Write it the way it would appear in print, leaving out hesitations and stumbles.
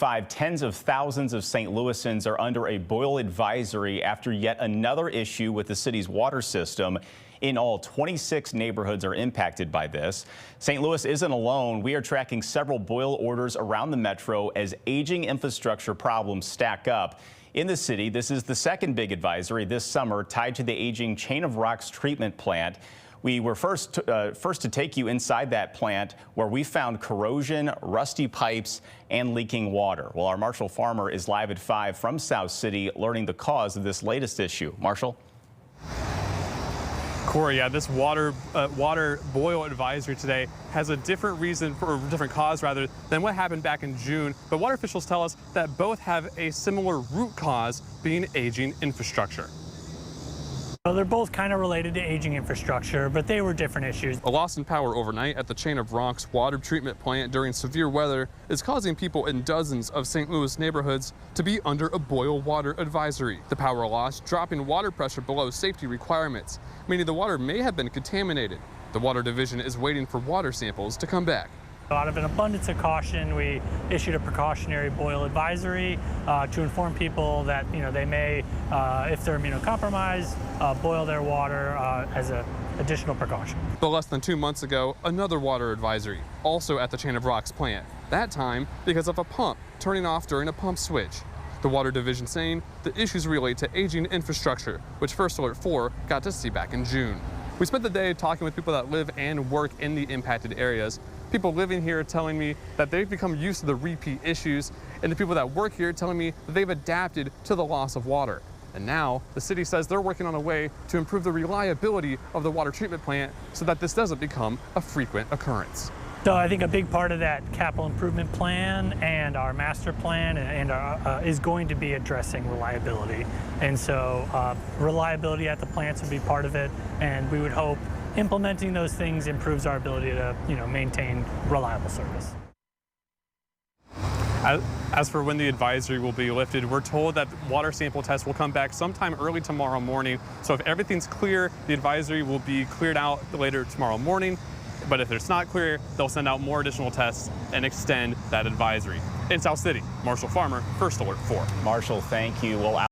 Tens of thousands of St. Louisans are under a boil advisory after yet another issue with the city's water system. In all, 26 neighborhoods are impacted by this. St. Louis isn't alone. We are tracking several boil orders around the metro as aging infrastructure problems stack up. In the city, this is the second big advisory this summer tied to the aging Chain of Rocks treatment plant. We were first to take you inside that plant where we found corrosion, rusty pipes, and leaking water. Well, our Marshall Farmer is live at 5 from South City learning the cause of this latest issue. Marshall? Corey, yeah, this water boil advisory today has a different reason, or a different cause rather, than what happened back in June. But water officials tell us that both have a similar root cause, being aging infrastructure. Well, they're both kind of related to aging infrastructure, but they were different issues. A loss in power overnight at the Chain of Rocks water treatment plant during severe weather is causing people in dozens of St. Louis neighborhoods to be under a boil water advisory. The power loss dropping water pressure below safety requirements, meaning the water may have been contaminated. The Water Division is waiting for water samples to come back. Out of an abundance of caution, we issued a precautionary boil advisory to inform people that they may, if they're immunocompromised, boil their water as an additional precaution. But less than 2 months ago, another water advisory, also at the Chain of Rocks plant. That time because of a pump turning off during a pump switch. The Water Division saying the issues relate to aging infrastructure, which First Alert 4 got to see back in June. We spent the day talking with people that live and work in the impacted areas. People living here telling me that they've become used to the repeat issues, and the people that work here telling me that they've adapted to the loss of water. And now the city says they're working on a way to improve the reliability of the water treatment plant so that this doesn't become a frequent occurrence. So I think a big part of that capital improvement plan and our master plan is going to be addressing reliability. And so reliability at the plants would be part of it, and we would hope implementing those things improves our ability to maintain reliable service. As for when the advisory will be lifted, we're told that water sample tests will come back sometime early tomorrow morning. So if everything's clear, the advisory will be cleared out later tomorrow morning. But if it's not clear, they'll send out more additional tests and extend that advisory. In South City, Marshall Farmer, First Alert 4. Marshall, thank you. Well,